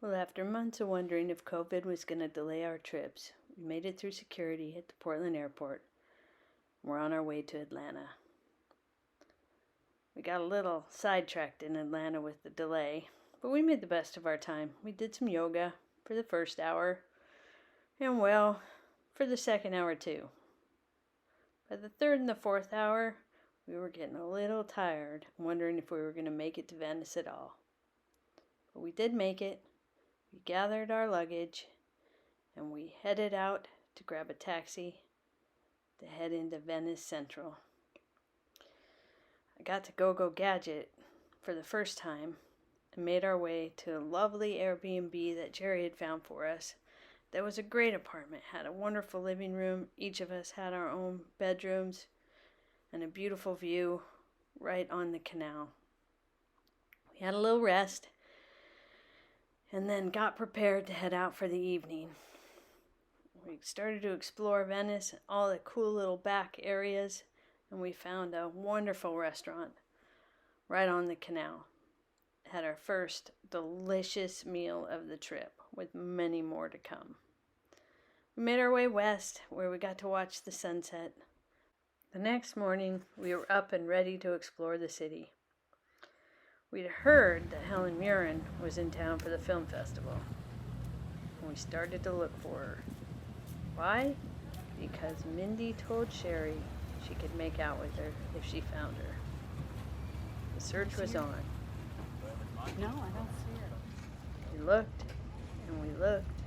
Well, after months of wondering if COVID was going to delay our trips, we made it through security at the Portland airport. We're on our way to Atlanta. We got a little sidetracked in Atlanta with the delay, but we made the best of our time. We did some yoga for the first hour, and well, for the second hour too. By the third and the fourth hour, we were getting a little tired, wondering if we were going to make it to Venice at all. But we did make it. We gathered our luggage, and we headed out to grab a taxi to head into Venice Central. I got to go gadget for the first time and made our way to a lovely Airbnb that Jerry had found for us. That was a great apartment, had a wonderful living room. Each of us had our own bedrooms and a beautiful view right on the canal. We had a little rest and then got prepared to head out for the evening. We started to explore Venice, all the cool little back areas, and we found a wonderful restaurant right on the canal. Had our first delicious meal of the trip, with many more to come. We made our way west, where we got to watch the sunset. The next morning, we were up and ready to explore the city. We'd heard that Helen Mirren was in town for the film festival, and we started to look for her. Why? Because Mindy told Sherry she could make out with her if she found her. The search was on. No, I don't see her. We looked, and we looked,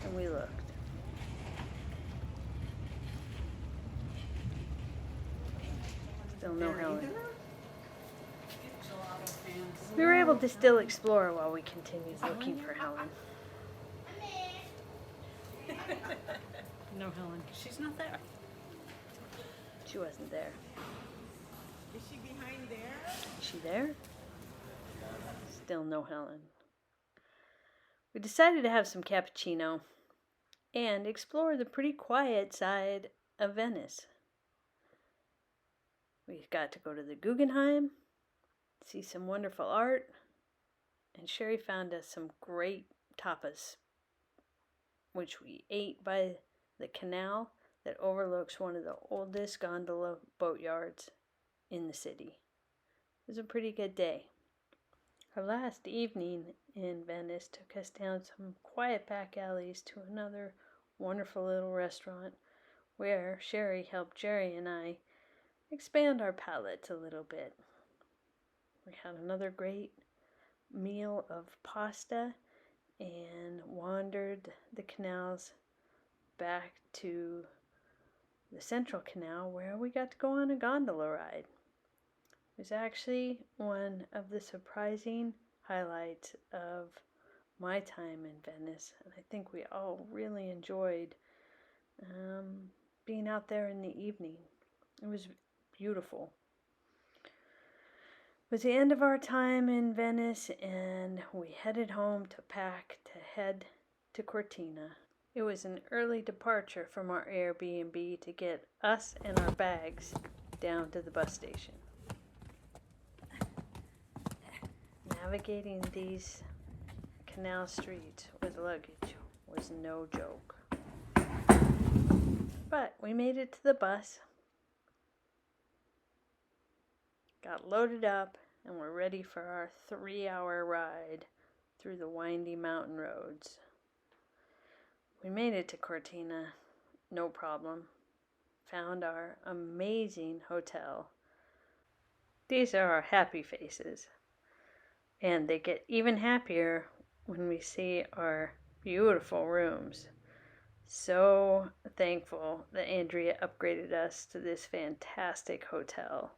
and we looked. Still no Helen. We were able to still explore while we continued looking for Helen. No, Helen. She's not there. She wasn't there. Is she behind there? Is she there? Still no Helen. We decided to have some cappuccino and explore the pretty quiet side of Venice. We got to go to the Guggenheim, see some wonderful art, and Sherry found us some great tapas, which we ate by the canal that overlooks one of the oldest gondola boatyards in the city. It was a pretty good day. Our last evening in Venice took us down some quiet back alleys to another wonderful little restaurant where Sherry helped Jerry and I expand our palates a little bit. We had another great meal of pasta and wandered the canals back to the central canal where we got to go on a gondola ride. It was actually one of the surprising highlights of my time in Venice, and I think we all really enjoyed being out there in the evening. It was beautiful. It was the end of our time in Venice, and we headed home to pack to head to Cortina. It was an early departure from our Airbnb to get us and our bags down to the bus station. Navigating these canal streets with luggage was no joke. But we made it to the bus, got loaded up, and we're ready for our 3-hour ride through the windy mountain roads. We made it to Cortina, no problem. Found our amazing hotel. These are our happy faces. And they get even happier when we see our beautiful rooms. So thankful that Andrea upgraded us to this fantastic hotel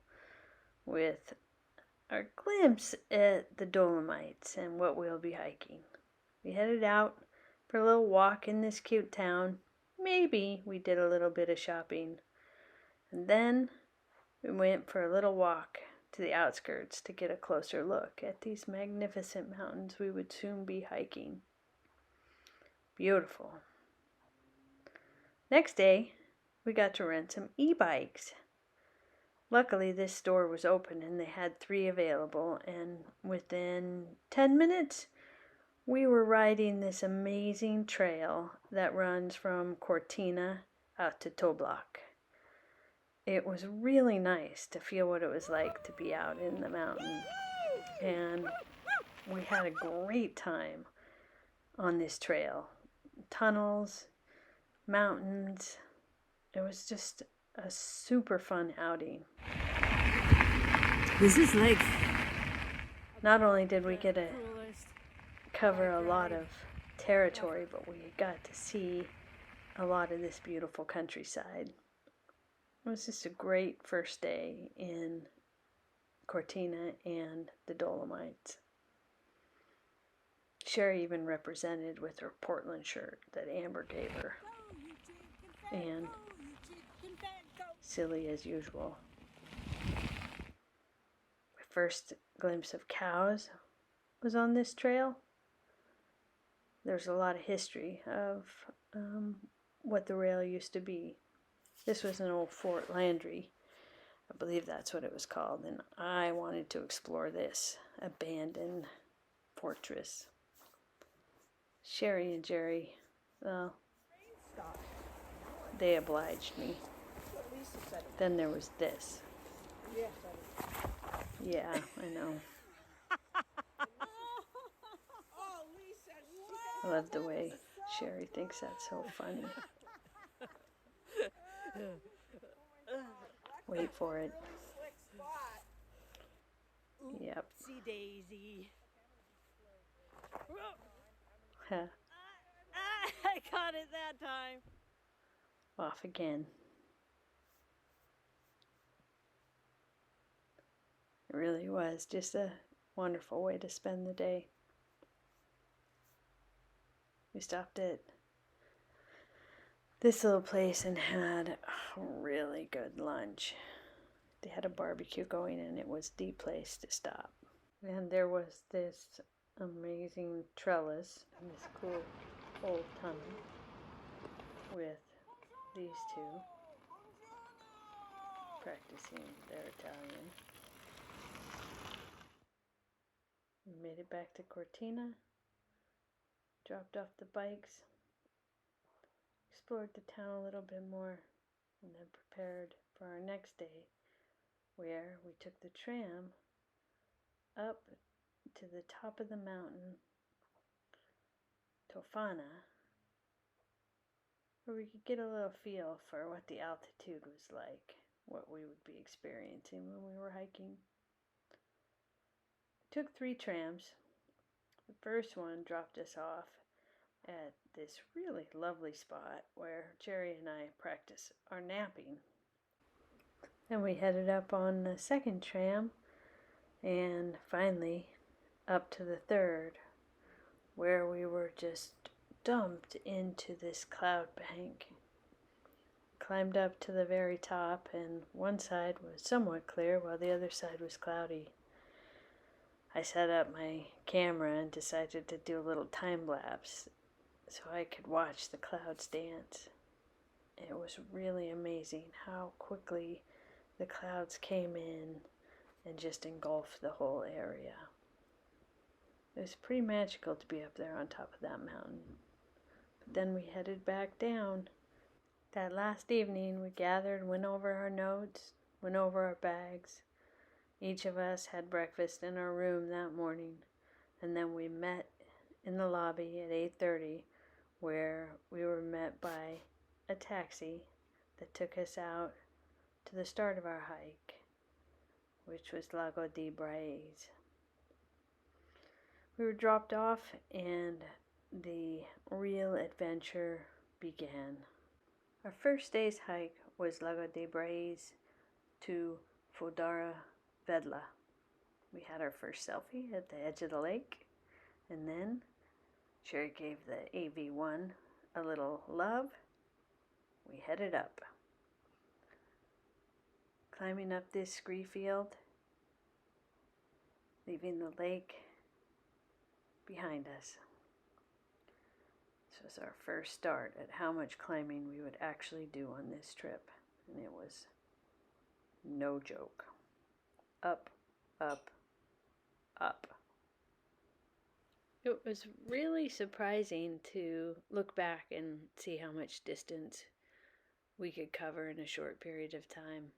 with our glimpse at the Dolomites and what we'll be hiking. We headed out for a little walk in this cute town. Maybe we did a little bit of shopping. And then we went for a little walk to the outskirts to get a closer look at these magnificent mountains we would soon be hiking. Beautiful. Next day, we got to rent some e-bikes. Luckily, this store was open and they had 3 available, and within 10 minutes, We were riding this amazing trail that runs from Cortina out to Toblach. It was really nice to feel what it was like to be out in the mountain. And we had a great time on this trail. Tunnels, mountains. It was just a super fun outing. This is like Not only did we get to cover a lot of territory, but we got to see a lot of this beautiful countryside. It was just a great first day in Cortina and the Dolomites. Sherry even represented with her Portland shirt that Amber gave her. And silly as usual. My first glimpse of cows was on this trail. There's a lot of history of what the rail used to be. This was an old Fort Landry. I believe that's what it was called. And I wanted to explore this abandoned fortress. Sherry and Jerry, well, they obliged me. Then there was this. Yeah, I know. I love the way Sherry thinks that's so funny. Wait for it. Yep. Oopsie daisy. I caught it that time. Off again. It really was just a wonderful way to spend the day. We stopped at this little place and had a really good lunch. They had a barbecue going and it was the place to stop. And there was this amazing trellis and this cool old tunnel with these two practicing their Italian. We made it back to Cortina, dropped off the bikes, explored the town a little bit more, and then prepared for our next day, where we took the tram up to the top of the mountain, Tofana, where we could get a little feel for what the altitude was like, what we would be experiencing when we were hiking. We took 3 trams. The first one dropped us off at this really lovely spot where Jerry and I practice our napping. Then we headed up on the second tram and finally up to the third, where we were just dumped into this cloud bank. Climbed up to the very top, and one side was somewhat clear while the other side was cloudy. I set up my camera and decided to do a little time lapse so I could watch the clouds dance. It was really amazing how quickly the clouds came in and just engulfed the whole area. It was pretty magical to be up there on top of that mountain. But then we headed back down. That last evening we gathered, went over our notes, went over our bags. Each of us had breakfast in our room that morning, and then we met in the lobby at 8:30, where we were met by a taxi that took us out to the start of our hike, which was Lago di Braies. We were dropped off and the real adventure began. Our first day's hike was Lago di Braies to Vedla. We had our first selfie at the edge of the lake, and then Sherry gave the AV1 a little love. We headed up. Climbing up this scree field, leaving the lake behind us. This was our first start at how much climbing we would actually do on this trip, and it was no joke. Up, up, up. It was really surprising to look back and see how much distance we could cover in a short period of time.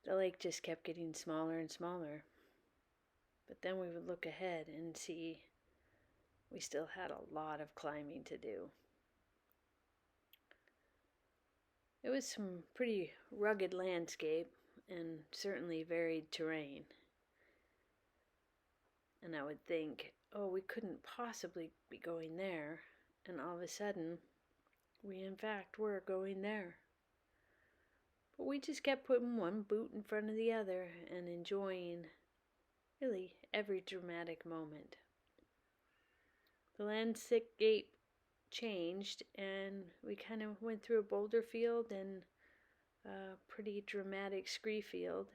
The lake just kept getting smaller and smaller. But then we would look ahead and see we still had a lot of climbing to do. It was some pretty rugged landscape and certainly varied terrain. And I would think, oh, we couldn't possibly be going there. And all of a sudden, we in fact were going there. But we just kept putting one boot in front of the other and enjoying really every dramatic moment. The landscape changed and we kind of went through a boulder field and a pretty dramatic scree field.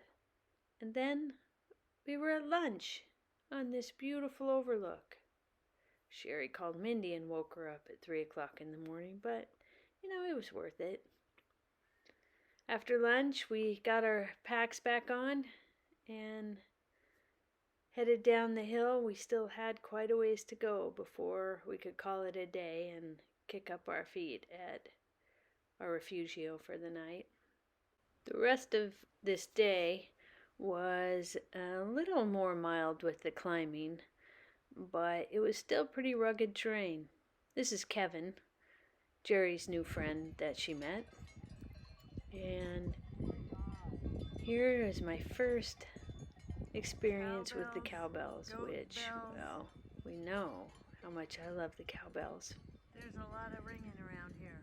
And then we were at lunch on this beautiful overlook. Sherry called Mindy and woke her up at 3 o'clock in the morning, but it was worth it. After lunch, we got our packs back on and headed down the hill. We still had quite a ways to go before we could call it a day and kick up our feet at our Refugio for the night. The rest of this day was a little more mild with the climbing, but it was still pretty rugged terrain. This is Kevin, Jerry's new friend that she met. And here is my first experience with the cowbells, which, well, we know how much I love the cowbells. There's a lot of ringing around here.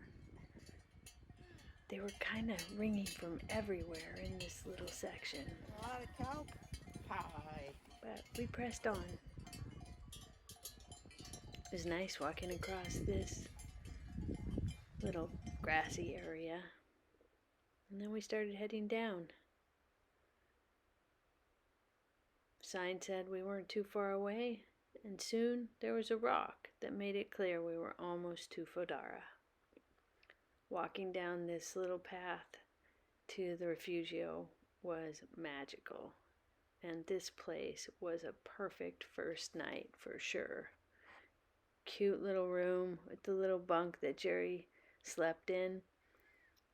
They were kind of ringing from everywhere in this little section. A lot of cow pie. But we pressed on. It was nice walking across this little grassy area. And then we started heading down. Sign said we weren't too far away, and soon there was a rock that made it clear we were almost to Fodara. Walking down this little path to the Refugio was magical, and this place was a perfect first night for sure. Cute little room with the little bunk that Jerry slept in,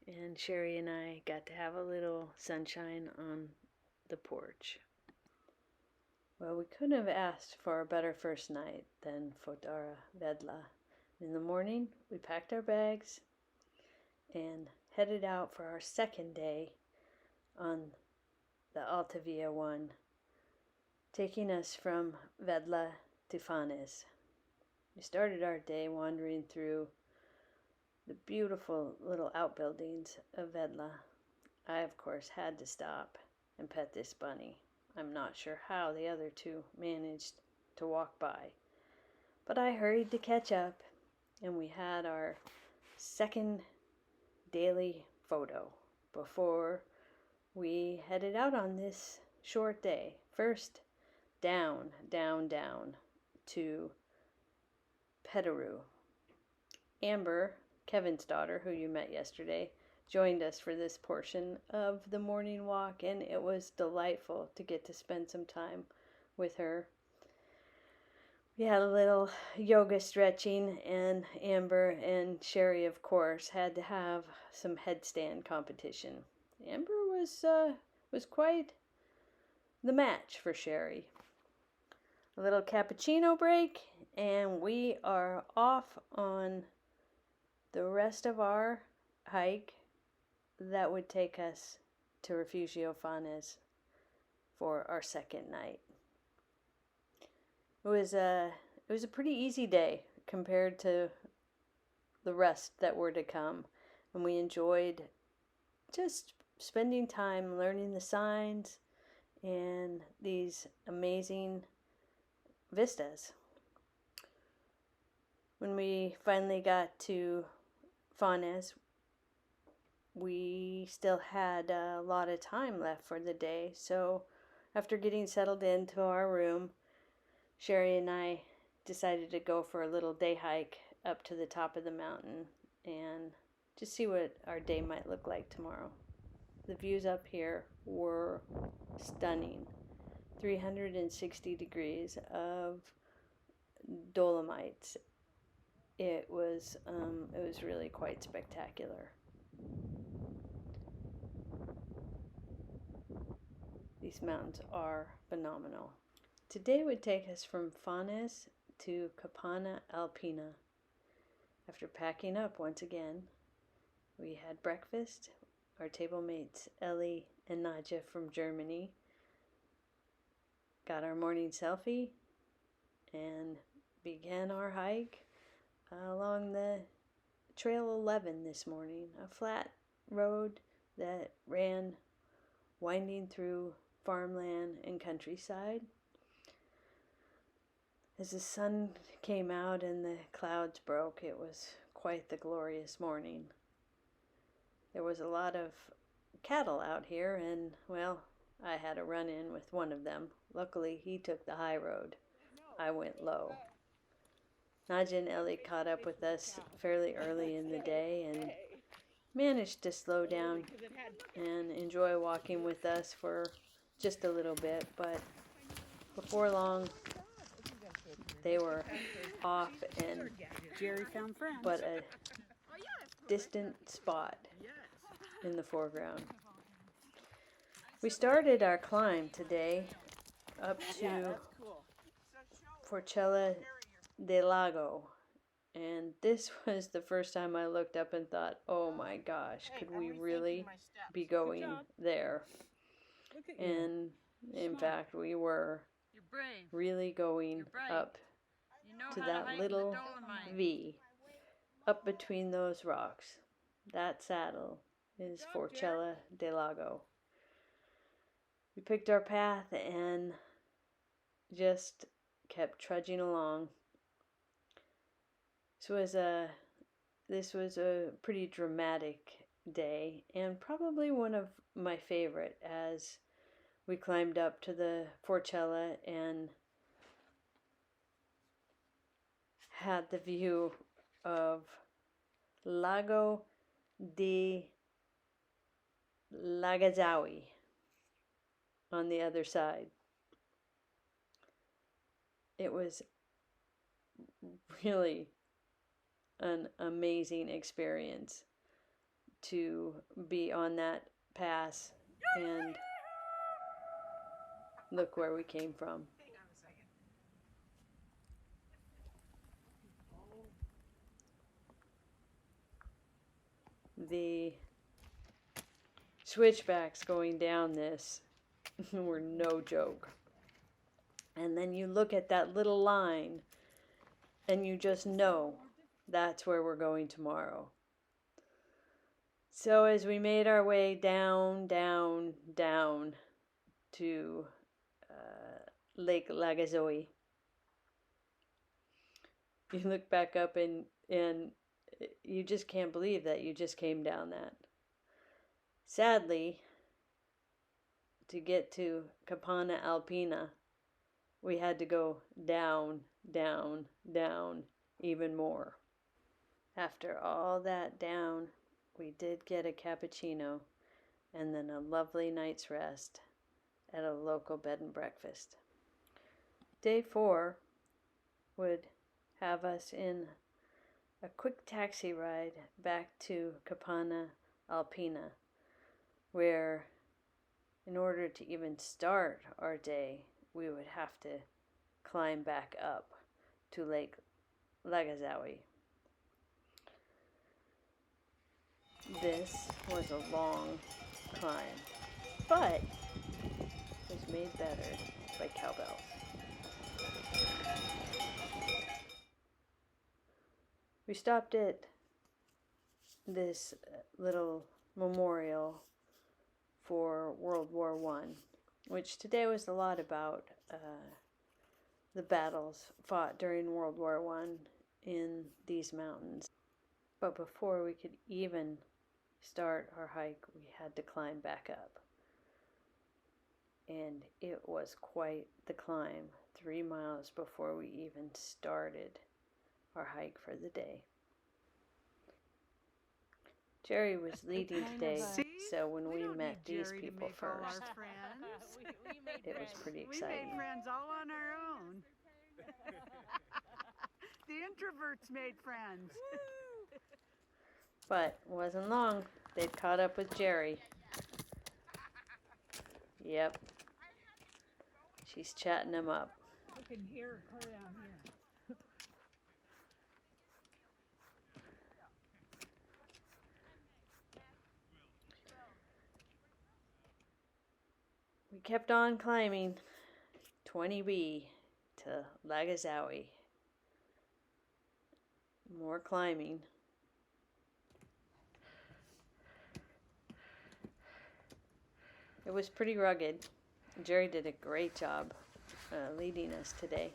and Sherry and I got to have a little sunshine on the porch. Well, we couldn't have asked for a better first night than Fodara Vedla. In the morning, we packed our bags and headed out for our second day on the Alta Via 1, taking us from Vedla to Fones. We started our day wandering through the beautiful little outbuildings of Vedla. I, of course, had to stop and pet this bunny. I'm not sure how the other two managed to walk by, but I hurried to catch up, and we had our second daily photo before we headed out on this short day. First, down to Petaru. Amber, Kevin's daughter, who you met yesterday, joined us for this portion of the morning walk, and it was delightful to get to spend some time with her. We had a little yoga stretching, and Amber and Sherry, of course, had to have some headstand competition. Amber was quite the match for Sherry. A little cappuccino break, and we are off on the rest of our hike that would take us to Refugio Fones for our second night. It was a pretty easy day compared to the rest that were to come, and we enjoyed just spending time learning the signs and these amazing vistas. When we finally got to Fones, we still had a lot of time left for the day, so after getting settled into our room, Sherry and I decided to go for a little day hike up to the top of the mountain and just see what our day might look like tomorrow. The views up here were stunning. 360 degrees of Dolomites. It was really quite spectacular. These mountains are phenomenal. Today would take us from Fones to Kapana, Alpina. After packing up once again, we had breakfast. Our table mates Ellie and Nadja from Germany got our morning selfie and began our hike along the Trail 11 this morning, a flat road that ran winding through farmland and countryside. As the sun came out and the clouds broke, it was quite the glorious morning. There was a lot of cattle out here, and, well, I had a run-in with one of them. Luckily, he took the high road. I went low. Nadja and Ellie caught up with us fairly early in the day and managed to slow down and enjoy walking with us for just a little bit, but before long, they were off and Jerry found friends. but a distant spot in the foreground. We started our climb today up to Forcella del Lago, and this was the first time I looked up and thought, oh my gosh, could we really be going there? And in fact, we were really going up to that little V up between those rocks. That saddle is Forcella del Lago. We picked our path and just kept trudging along. This was a pretty dramatic day, and probably one of my favorite, as we climbed up to the Forcella and had the view of Lago di Lagazawi on the other side. It was really an amazing experience to be on that pass and look where we came from. The switchbacks going down this were no joke. And then you look at that little line and you just know that's where we're going tomorrow. So as we made our way down to Lake Lagazoe, you look back up and you just can't believe that you just came down that. Sadly, to get to Kapana Alpina, we had to go down even more. After all that down, we did get a cappuccino and then a lovely night's rest at a local bed and breakfast. Day 4 would have us in a quick taxi ride back to Kapana Alpina, where in order to even start our day, we would have to climb back up to Lake Lagazawi. This was a long climb, but was made better by cowbells. We stopped at this little memorial for World War I, which today was a lot about the battles fought during World War I in these mountains. But before we could even start our hike, we had to climb back up. And it was quite the climb, 3 miles before we even started our hike for the day. Jerry was leading today, So when we don't met need these Jerry to people make all our first, friends. we made it was friends. pretty We made exciting. friends all on our own. The introverts made friends. But it wasn't long. They'd caught up with Jerry. Yep. She's chatting him up. You can hear her down here. We kept on climbing 20B to Lago. More climbing. It was pretty rugged. Jerry did a great job leading us today.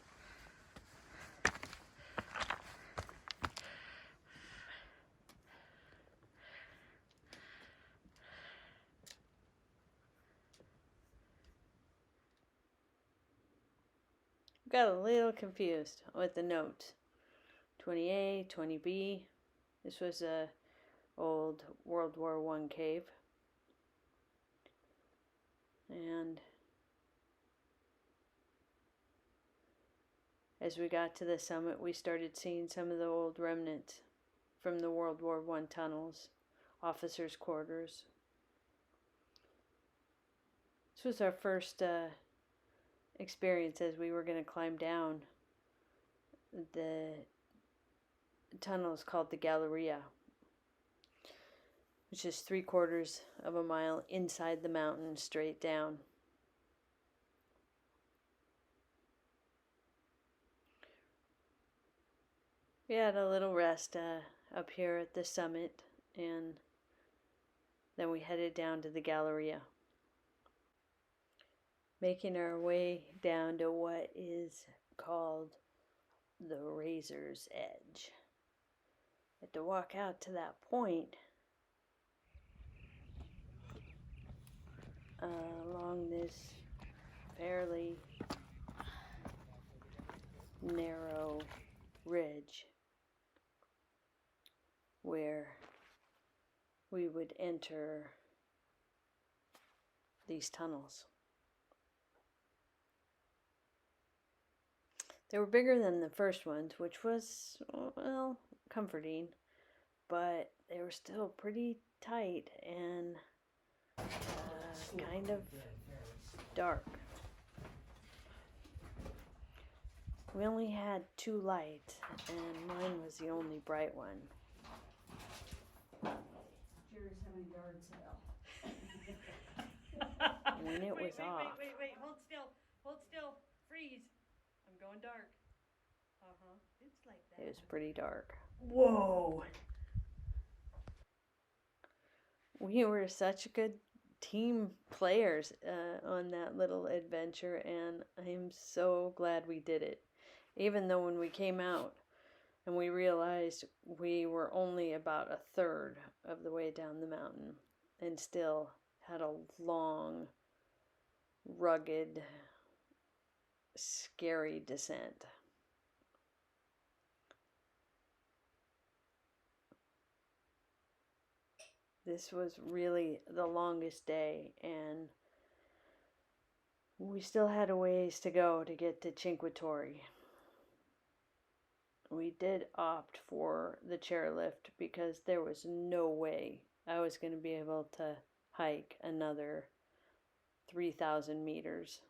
Got a little confused with the notes. 20A, 20B. This was a old World War I cave. And as we got to the summit, we started seeing some of the old remnants from the World War I tunnels, officers' quarters. This was our first experience as we were going to climb down the tunnels called the Galleria, which is 3/4 of a mile inside the mountain straight down. We had a little rest up here at the summit, and then we headed down to the Galleria, making our way down to what is called the Razor's Edge. Had to walk out to that point along this fairly narrow ridge where we would enter these tunnels. They were bigger than the first ones, which was, well, comforting, but they were still pretty tight and kind of dark. We only had 2 lights, and mine was the only bright one. Jerry's having yard sale. When it was off. Wait, hold still, freeze. I'm going dark. It's like that. It was pretty dark. Whoa. We were such good team players on that little adventure, and I'm so glad we did it. Even though when we came out and we realized we were only about 1/3 of the way down the mountain and still had a long, rugged, scary descent. This was really the longest day, and we still had a ways to go to get to Cinque. We did opt for the chairlift because there was no way I was going to be able to hike another 3,000 meters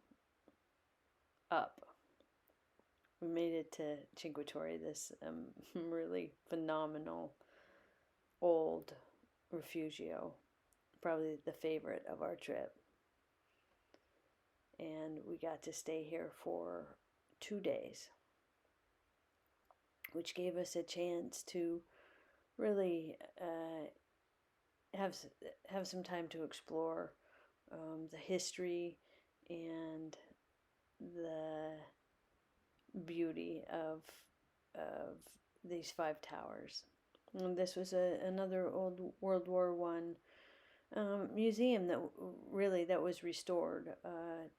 up. We made it to Cinque, this really phenomenal old Refugio, probably the favorite of our trip. And we got to stay here for 2 days, which gave us a chance to really have some time to explore the history and the beauty of these 5 towers. And this was another old World War I museum that was restored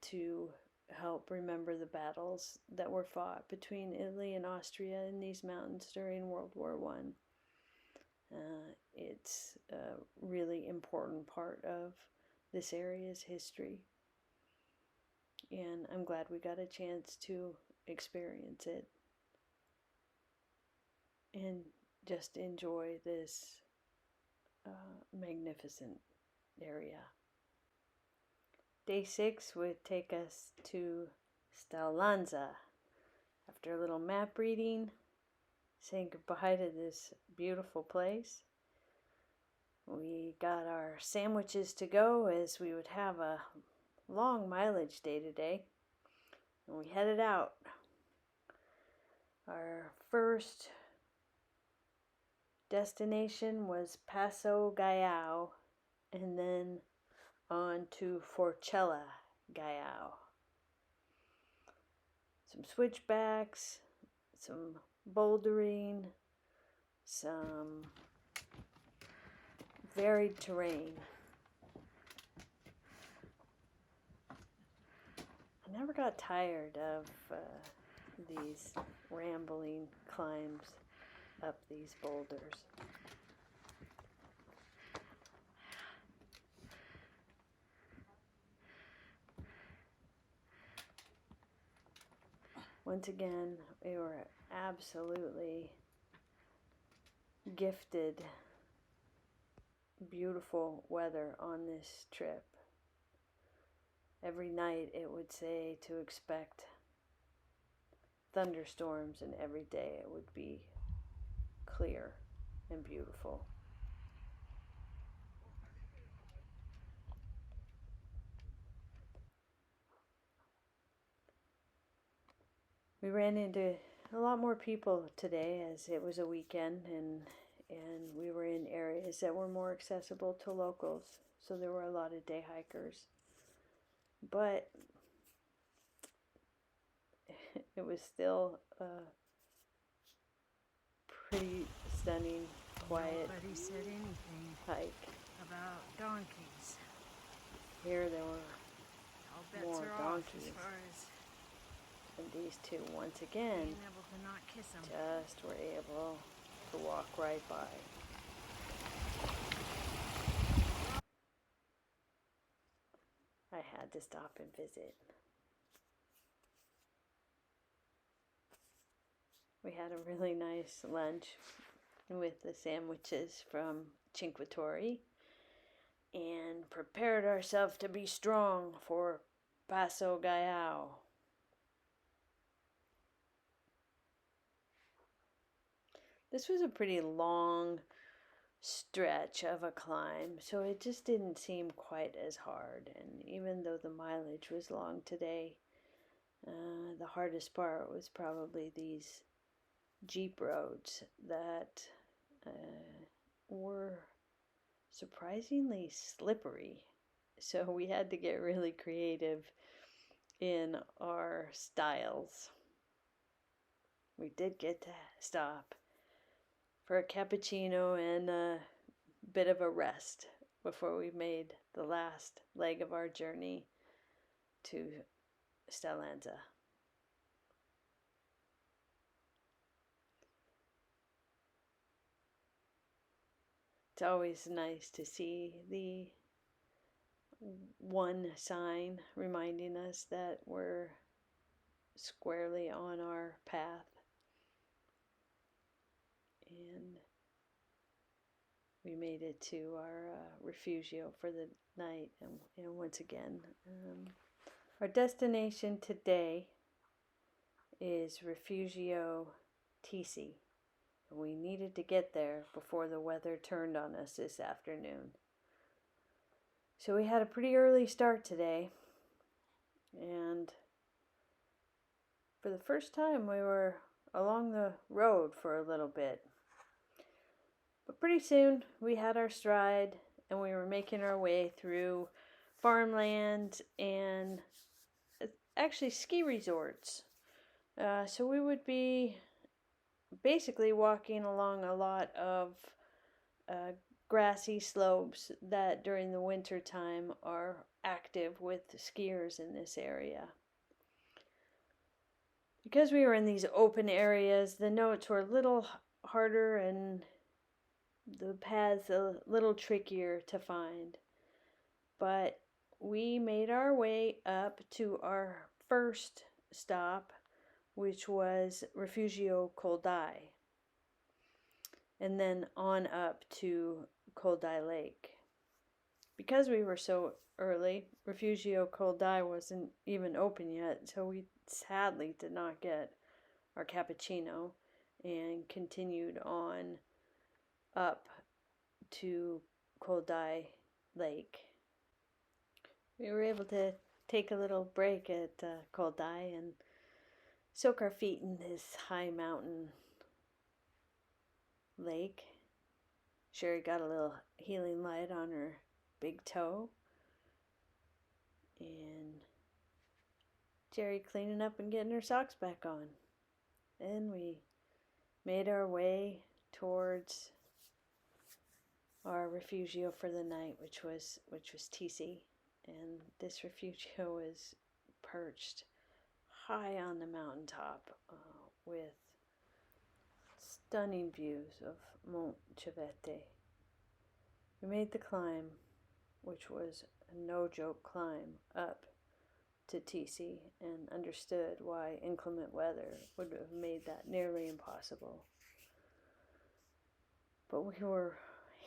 to help remember the battles that were fought between Italy and Austria in these mountains during World War I. it's a really important part of this area's history. And I'm glad we got a chance to experience it and just enjoy this magnificent area. Day 6 would take us to Stellanza. After a little map reading, saying goodbye to this beautiful place, we got our sandwiches to go, as we would have a long mileage day today, and we headed out. Our first destination was Paso Gallao, and then on to Forcella Gallao. Some switchbacks, some bouldering, some varied terrain. I never got tired of these rambling climbs up these boulders. Once again, we were absolutely gifted beautiful weather on this trip. Every night it would say to expect thunderstorms, and every day it would be clear and beautiful. We ran into a lot more people today, as it was a weekend, and we were in areas that were more accessible to locals, so there were a lot of day hikers. But it was still a pretty stunning, quiet Nobody said anything hike. about donkeys. Here there were All bets more are off donkeys. as far as And these two, once again, being able to not kiss them. just were able to walk right by. I had to stop and visit. We had a really nice lunch with the sandwiches from Cinque and prepared ourselves to be strong for Paso Gallao. This was a pretty long stretch of a climb, so it just didn't seem quite as hard. And even though the mileage was long today, the hardest part was probably these jeep roads that were surprisingly slippery. So we had to get really creative in our styles. We did get to stop for a cappuccino and a bit of a rest before we made the last leg of our journey to Stellanza. It's always nice to see the one sign reminding us that we're squarely on our path. And we made it to our Refugio for the night. And once again, our destination today is Refugio Tisi. We needed to get there before the weather turned on us this afternoon. So we had a pretty early start today. And for the first time, we were along the road for a little bit. But pretty soon, we had our stride, and we were making our way through farmland and actually ski resorts. So we would be basically walking along a lot of grassy slopes that during the winter time are active with skiers in this area. Because we were in these open areas, the notes were a little harder and the paths a little trickier to find. But we made our way up to our first stop, which was Refugio Coldai, and then on up to Coldai Lake. Because we were so early, Refugio Coldai wasn't even open yet, so we sadly did not get our cappuccino and continued on up to Coldai Lake. We were able to take a little break at Coldai and soak our feet in this high mountain lake. Sherry got a little healing light on her big toe. And Jerry cleaning up and getting her socks back on. Then we made our way towards our refugio for the night, which was TC. And this refugio is perched high on the mountaintop with stunning views of Mont Civete. We made the climb, which was a no-joke climb up to TC, and understood why inclement weather would have made that nearly impossible. But we were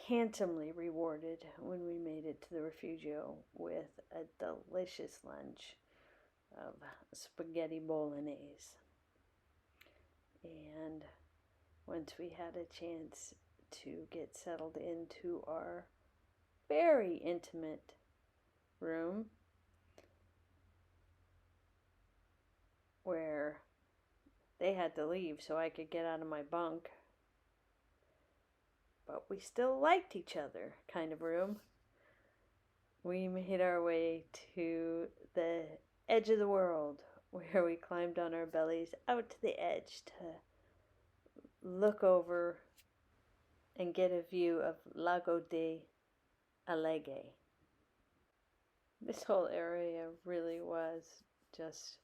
handsomely rewarded when we made it to the refugio with a delicious lunch of spaghetti bolognese. And once we had a chance to get settled into our very intimate room, where they had to leave so I could get out of my bunk, but we still liked each other kind of room, we made our way to the edge of the world, where we climbed on our bellies out to the edge to look over and get a view of Lago de Alleghe. This whole area really was just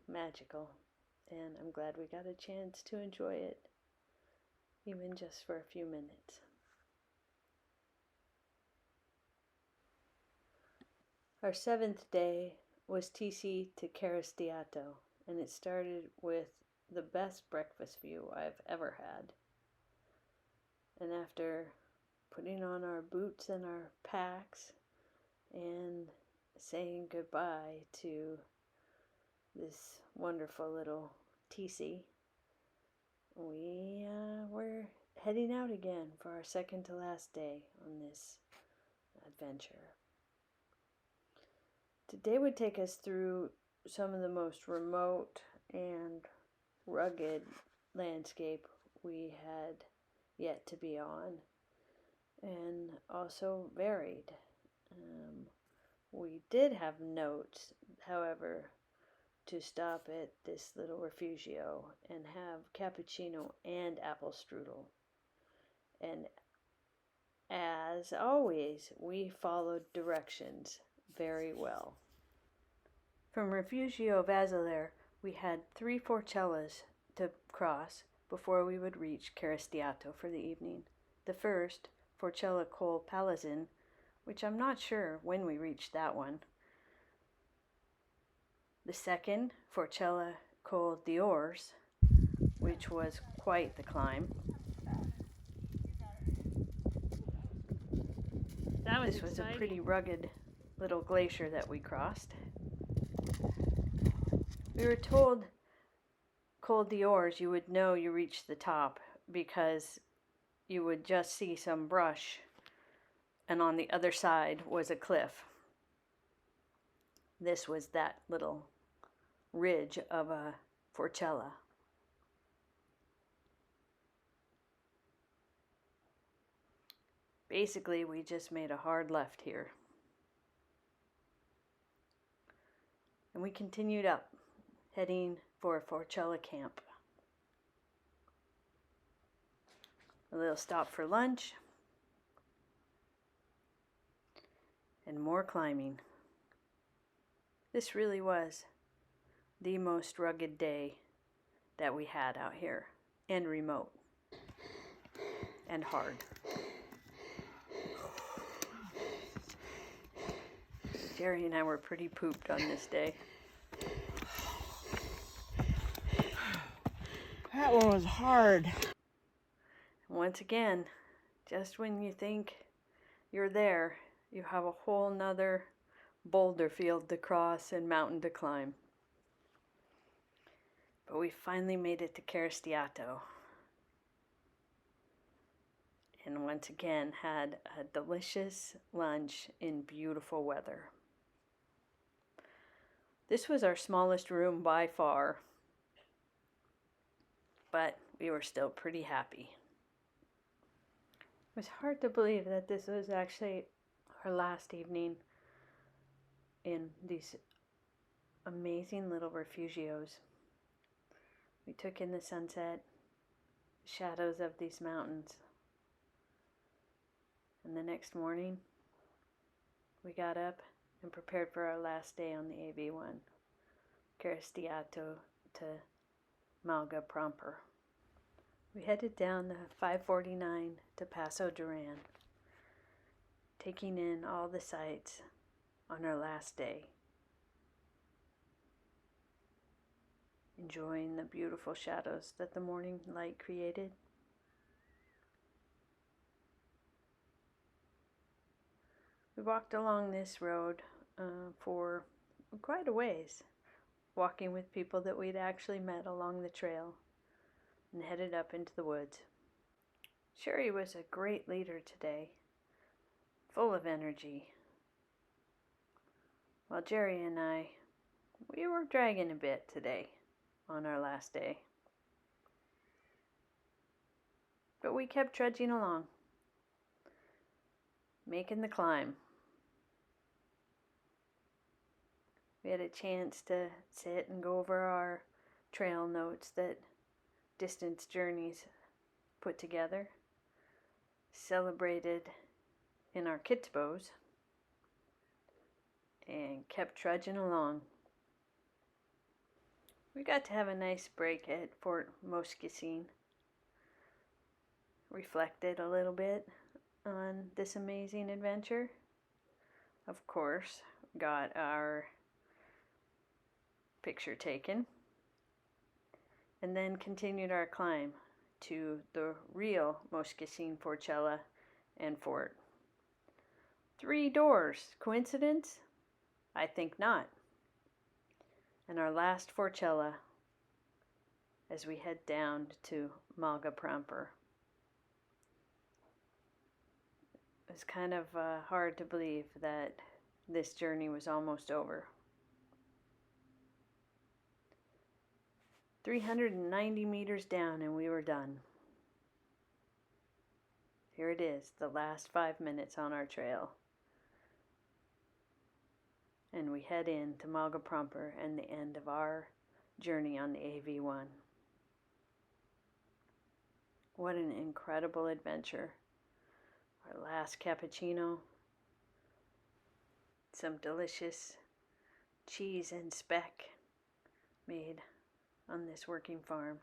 magical, and I'm glad we got a chance to enjoy it, even just for a few minutes. Our 7th day was TC to Caristiato, and it started with the best breakfast view I've ever had. And after putting on our boots and our packs and saying goodbye to this wonderful little TC, we were heading out again for our second to last day on this adventure. Today would take us through some of the most remote and rugged landscape we had yet to be on, and also varied. We did have notes, however, to stop at this little refugio and have cappuccino and apple strudel. And as always, we followed directions very well. From Refugio Vasilare, we had 3 forcellas to cross before we would reach Caristiato for the evening. The first, Forcella Col Palazin, which I'm not sure when we reached that one. The second, Forcella Col d'Ors, which was quite the climb. This was a pretty rugged little glacier that we crossed. We were told Col d'Ors you would know you reached the top because you would just see some brush, and on the other side was a cliff. This was that little ridge of a forcella. Basically, we just made a hard left here. And we continued up, heading for Forcella Camp. A little stop for lunch, and more climbing. This really was the most rugged day that we had out here, and remote. and hard. Jerry and I were pretty pooped on this day. That one was hard. Once again, just when you think you're there, you have a whole nother boulder field to cross and mountain to climb. But we finally made it to Caristiato. And once again had a delicious lunch in beautiful weather. This was our smallest room by far, but we were still pretty happy. It was hard to believe that this was actually our last evening in these amazing little refugios. We took in the sunset, shadows of these mountains. And the next morning, we got up and prepared for our last day on the AV1, Caristiato to Malga Promper. We headed down the 549 to Paso Duran, taking in all the sights on our last day, enjoying the beautiful shadows that the morning light created. We walked along this road for quite a ways, walking with people that we'd actually met along the trail, and headed up into the woods. Sherry was a great leader today, full of energy, while Jerry and I, we were dragging a bit today on our last day. But we kept trudging along, making the climb. We had a chance to sit and go over our trail notes that Distance Journeys put together, celebrated in our kitsbos, and kept trudging along. We got to have a nice break at Fort Mosquicine, reflected a little bit on this amazing adventure. Of course, got our picture taken, and then continued our climb to the real Mosquicine Forcella and fort. 3 doors. Coincidence? I think not. And our last Forcella as we head down to Malga Promper. It was kind of hard to believe that this journey was almost over. 390 meters down and we were done. Here it is, the last 5 minutes on our trail. And we head in to Malga Promper and the end of our journey on the AV1. What an incredible adventure. Our last cappuccino, some delicious cheese and speck made on this working farm.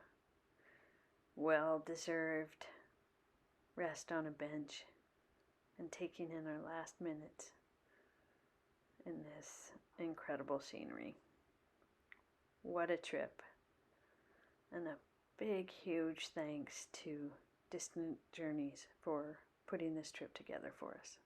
Well deserved rest on a bench and taking in our last minutes in this incredible scenery. What a trip. And a big, huge thanks to Distant Journeys for putting this trip together for us.